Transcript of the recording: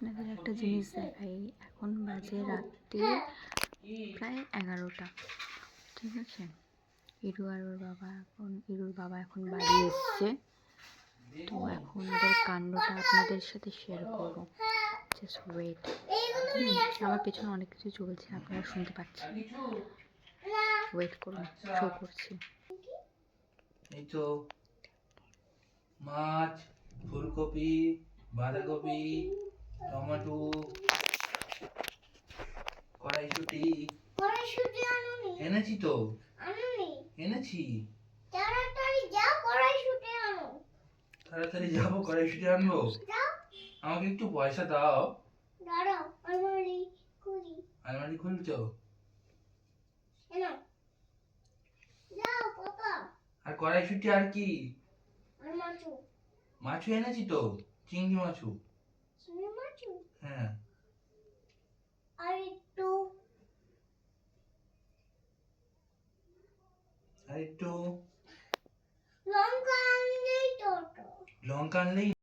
আপনাদের একটা জিনিস দেখাই। এখন বাজে রাত্রি প্রায় 11টা, ঠিক আছে। ইরুর বাবা এখন বাড়ি এসছে, তো এখন ওদের কাণ্ডটা আপনাদের সাথে শেয়ার করবো। Just wait. আমার পেছনে অনেক কিছু চলছে, আপনারা শুনতে পাচ্ছেন। ওয়েট করুন, শো করছি। এই তো মাছ, ফুলকপি, বাঁধাকপি, টমেটো, কড়াইশুঁটি এনেছি তো। এনেছি। তাড়াতাড়ি যাবো, কড়াইশুঁটি আনবো। আমাকে একটু পয়সা দাও। আলমারি খুলছো? আর কড়াইশুঁটি আর কি? মাছও এনেছি তো, চিংড়ি মাছও। হ্যাঁ। আর একটু লঙ্কা আনলেই